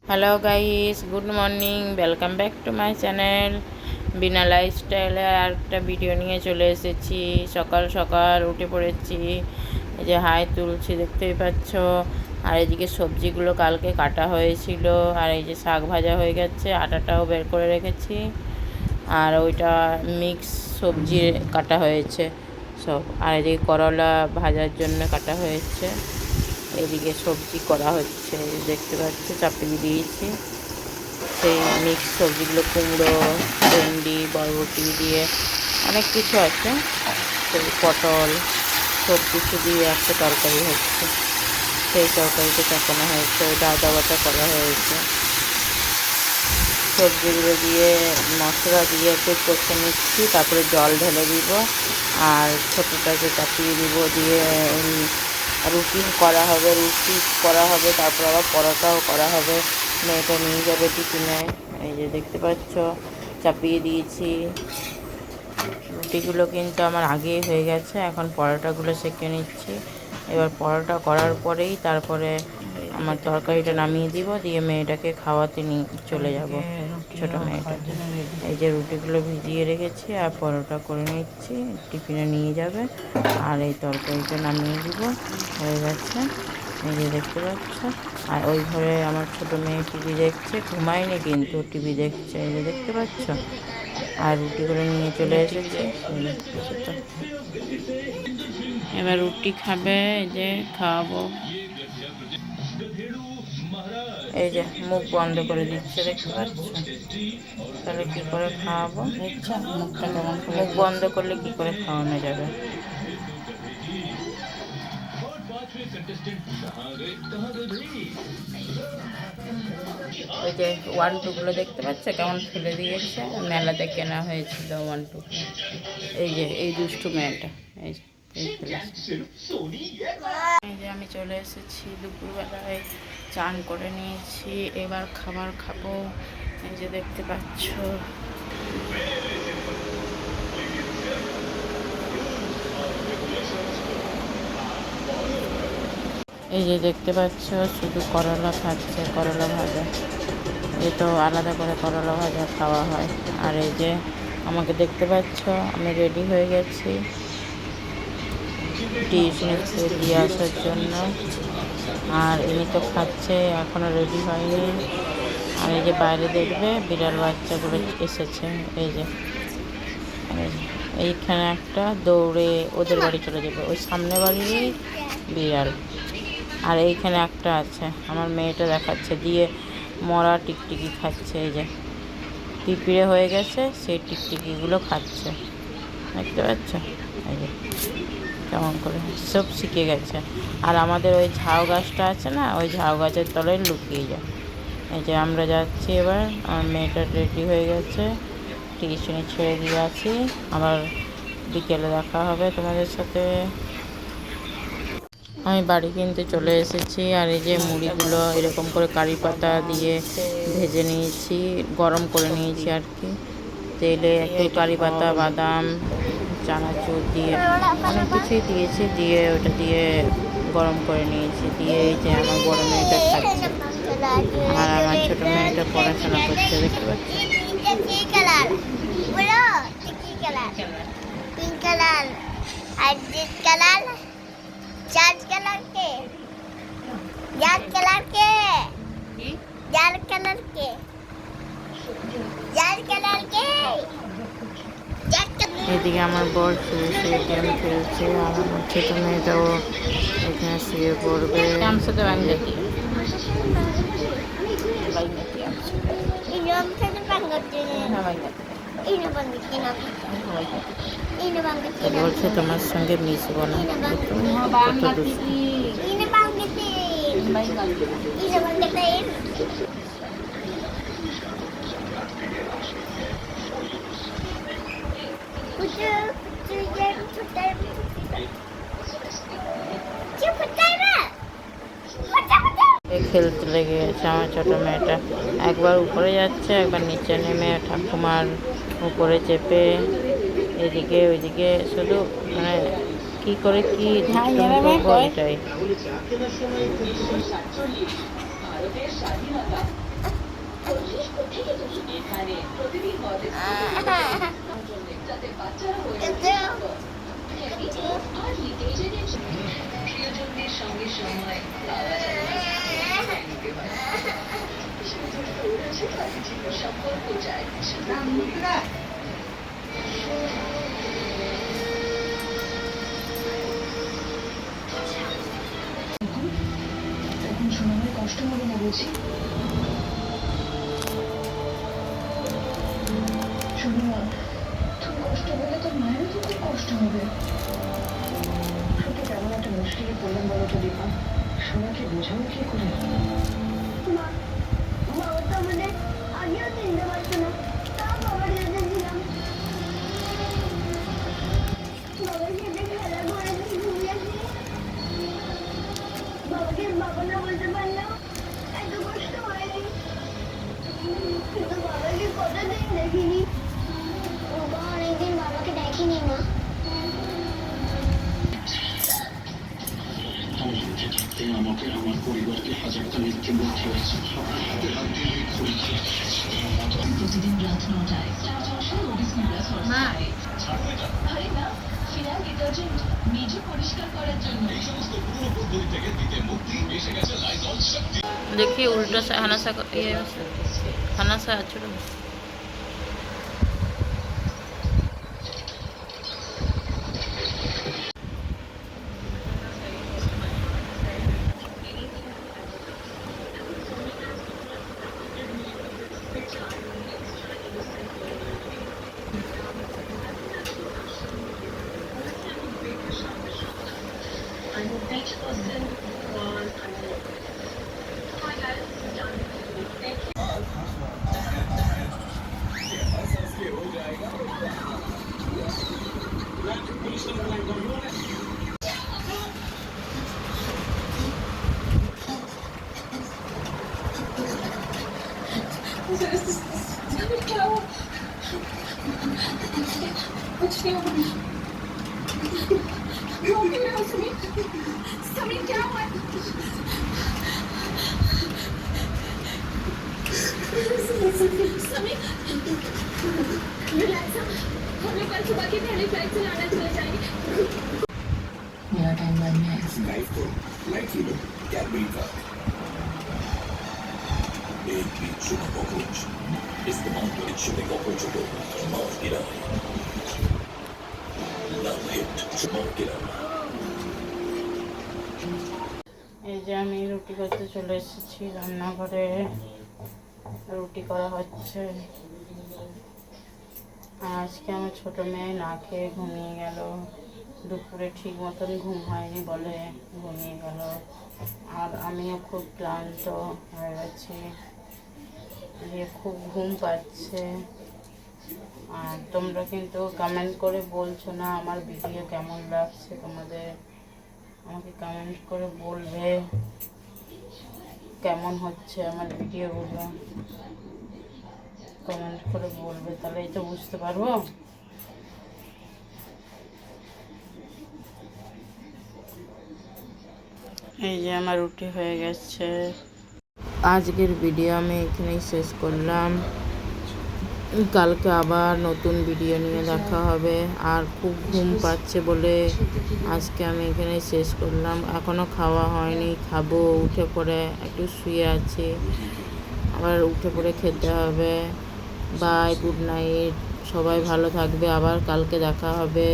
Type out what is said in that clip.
Hello guys, good morning, welcome back to my channel Bina লাইফস্টাইলে। আর একটা ভিডিও নিয়ে চলে এসেছি। সকাল সকাল উঠে পড়েছি, এই যে হাই তুলছি দেখতেই পাচ্ছ। আর এদিকে সবজিগুলো কালকে কাটা হয়েছিল, আর এই যে শাক ভাজা হয়ে গেছে, আটাটাও বের করে রেখেছি। আর ওইটা মিক্স সবজি কাটা হয়েছে সব। আর এদিকে করলা ভাজার জন্য কাটা হয়েছে, এদিকে সবজি করা হচ্ছে দেখতে পাচ্ছি, চাপিয়ে দিয়েছি। সেই মিক্স সবজিগুলো কুমড়ো, ভেন্ডি, বরবটি দিয়ে অনেক কিছু আছে, সেই পটল, সব কিছু দিয়ে একটা তরকারি হচ্ছে। সেই তরকারিটা চাপানো হয়েছে, ওইটা আদা বাটা করা হয়েছে। সবজিগুলো দিয়ে মশলা দিয়ে একটু কষে নিচ্ছি, তারপরে জল ঢেলে দিব আর ছোটোটাকে চাপিয়ে দিব। দিয়ে রুটি করা হবে, তারপর আবার পরোটাও করা হবে। মেয়েটা নিয়ে যাবে টিফিনে। এই যে দেখতে পাচ্ছ, চাপিয়ে দিয়েছি। রুটিগুলো কিন্তু আমার আগেই হয়ে গেছে, এখন পরোটাগুলো সেঁকে নিচ্ছি। এবার পরোটা করার পরেই তারপরে আমার তরকারিটা নামিয়ে দিব, দিয়ে মেয়েটাকে খাওয়াতে নিয়ে চলে যাব, ছোটো মেয়েটাকে। এই যে রুটিগুলো ভিজিয়ে রেখেছি আর পরোটা করে নিচ্ছি, টিফিনে নিয়ে যাবে। আর এই তরকারিটা নামিয়ে দিব, হয়ে গেছে। এই যে দেখতে পাচ্ছ। আর ওই ঘরে আমার ছোটো মেয়ে টিভি দেখছে, ঘুমায়নি কিন্তু টিভি দেখছে, এই যে দেখতে পাচ্ছ। আর রুটিগুলো নিয়ে চলে এসেছে। এবার রুটি খাবে, এই যে খাওয়াবো। এই যে মুখ বন্ধ করে দিচ্ছে, দেখতে পাচ্ছ। তাহলে কি করে খাওয়াবো? মুখ বন্ধ করলে কি করে খাওয়ানো যাবে? ওই যে 1-2 দেখতে পাচ্ছ কেমন ফেলে দিয়েছে, মেলাতে কেনা হয়েছিল 1-2। এই যে এই দুষ্টু মেয়েটা, এই যে এই ফেলেছে। এই যে আমি চলে এসেছি দুপুরবেলায়, চান করে নিয়েছি, এবার খাবার খাবো। এই যে দেখতে পাচ্ছ। এই যে দেখতে পাচ্ছ, শুধু করলা খাচ্ছে, করলা ভাজা। এ তো আলাদা করে করলা ভাজা খাওয়া হয়। আর এই যে আমাকে দেখতে পাচ্ছ, আমি রেডি হয়ে গেছি টিউশনে দিয়ে আসার জন্য। আর এমনি তো খাচ্ছে, এখনও রেডি হয়নি। আর এই যে বাইরে দেখবে বিড়াল বাচ্চাগুলো এসেছে, এই যে এইখানে একটা দৌড়ে ওদের বাড়ি চলে যাবে, ওই সামনে বাড়িরই বিড়াল। আর এইখানে একটা আছে, আমার মেয়েটা দেখাচ্ছে, দিয়ে মরা টিকটিকি খাচ্ছে। এই যে পিঁপড়ে হয়ে গেছে, সেই টিকটিকিগুলো খাচ্ছে, দেখতে পাচ্ছ। এই যে কেমন করে সব শিখে গেছে। আর আমাদের ওই ঝাউ গাছটা আছে না, ওই ঝাউ গাছের তলায় লুকিয়ে যায়। এই যে আমরা যাচ্ছি এবার, আমার মেয়েটা রেডি হয়ে গেছে, টিউশনি ছেড়ে দিয়ে আছি। আবার বিকেলে দেখা হবে তোমাদের সাথে। আমি বাড়ি কিনতে চলে এসেছি। আর এই যে মুড়িগুলো এরকম করে কারি পাতা দিয়ে ভেজে নিয়েছি, গরম করে নিয়েছি আর কি। তেলে একটু কারি পাতা, বাদাম, চানাচুর দিয়ে অনেক কিছুই দিয়েছি, দিয়ে ওটা দিয়ে গরম করে নিয়েছি। দিয়ে এই যে আমার বড় মেয়েটা খাচ্ছে, আর আমার ছোট মেয়েটা পড়াশোনা করছে, দেখতে পাচ্ছি। এদিকে আমার বর শুয়ে গেম খেলছে, আর আমার ছোট মেয়েটাও এখানে শুয়ে পড়বে। বলছে তোমার সঙ্গে মিশবো না, কত দুষ্টু। খেলতে লেগে গেছে আমার ছোট মেয়েটা, একবার উপরে যাচ্ছে, একবার নিচে নেমে ঠাকুমার উপরে চেপে এদিকে ওইদিকে, শুধু মানে কি করে কি এটাই। প্রিয়জনদের সঙ্গে সময় পাওয়া যায় না, নিতে হয়। সম্পর্ক চায় তখন সময় কষ্ট হবে না বুঝি। শোনো, তোর কষ্ট হলে তোর মায়েরও তো খুব কষ্ট হবে। সত্যি কেমন একটা মুশকিলে পড়লাম বলো তো দীপা, সবাইকে বোঝাবো কি করে? মা, বাবা তো আমাদের আগেও চিনতে পারতো না, তাও বাবার কাছে ছিলাম। বাবার সাথে খেলা করে ঘুরে আসি। বাবাকে বাবা না বলতে পারলেও এত কষ্ট হয়নি, কিন্তু বাবাকে কতদিন দেখিনি। বাবা অনেকদিন বাবাকে দেখিনি মা। আমাকে আমার পরিবারকে হাজারটা মিথ্যে বলতে হয়েছে। হাতে হাত দিয়ে প্রতিদিন রাত 9টায় স্টার জলসায় ওডিসি প্লাস হটস্টারে। আরে না, ফিনাইল ডিটারজেন্ট মেঝে পরিষ্কার করার জন্য। এই সমস্ত পুরনো পদ্ধতি থেকে দিতে মুক্তি এসে গেছে লাইজল শক্তি। देखिए उल्टा सा ये खाना सा छोड़ो। I'm a beach person. Hi guys, done. Thank you. मेरा टाइम बाद में है। लाइफ को लाइटली लो, कैडबरी का एक भी चुना कॉकरोच इस्तेमाल करें। चुने कॉकरोचों को माफ गिरा लव हिट माफ गिरा। এই যে আমি রুটি করতে চলে এসেছি রান্নাঘরে। রুটি করা হচ্ছে। আজকে আমার ছোট মেয়ে না খেয়ে ঘুমিয়ে গেল। দুপুরে ঠিক মতন ঘুম হয়নি বলে ঘুমিয়ে গেল। আর আমিও খুব ক্লান্ত হয়ে গেছি, দিয়ে খুব ঘুম পাচ্ছে। আর তোমরা কিন্তু কমেন্ট করে বলছো না আমার ভিডিও কেমন লাগছে তোমাদের। আমাকে কমেন্ট করে বলবে কেমন হচ্ছে আমার ভিডিওগুলো। কমেন্ট করে বলবে, তাহলেই তো বুঝতে পারবো। এই যে আমার রুটি হয়ে গেছে। আজকের ভিডিও আমি এখানেই শেষ করলাম। কালকে আবার নতুন ভিডিও নিয়ে দেখা হবে। আর খুব ঘুম পাচ্ছে বলে আজকে আমি এখানেই শেষ করলাম। এখনও খাওয়া হয়নি, খাবো। উঠে পড়ে একটু শুয়ে আছি, আবার উঠে পড়ে খেতে হবে। বাই, গুড নাইট, সবাই ভালো থাকবে। আবার কালকে দেখা হবে।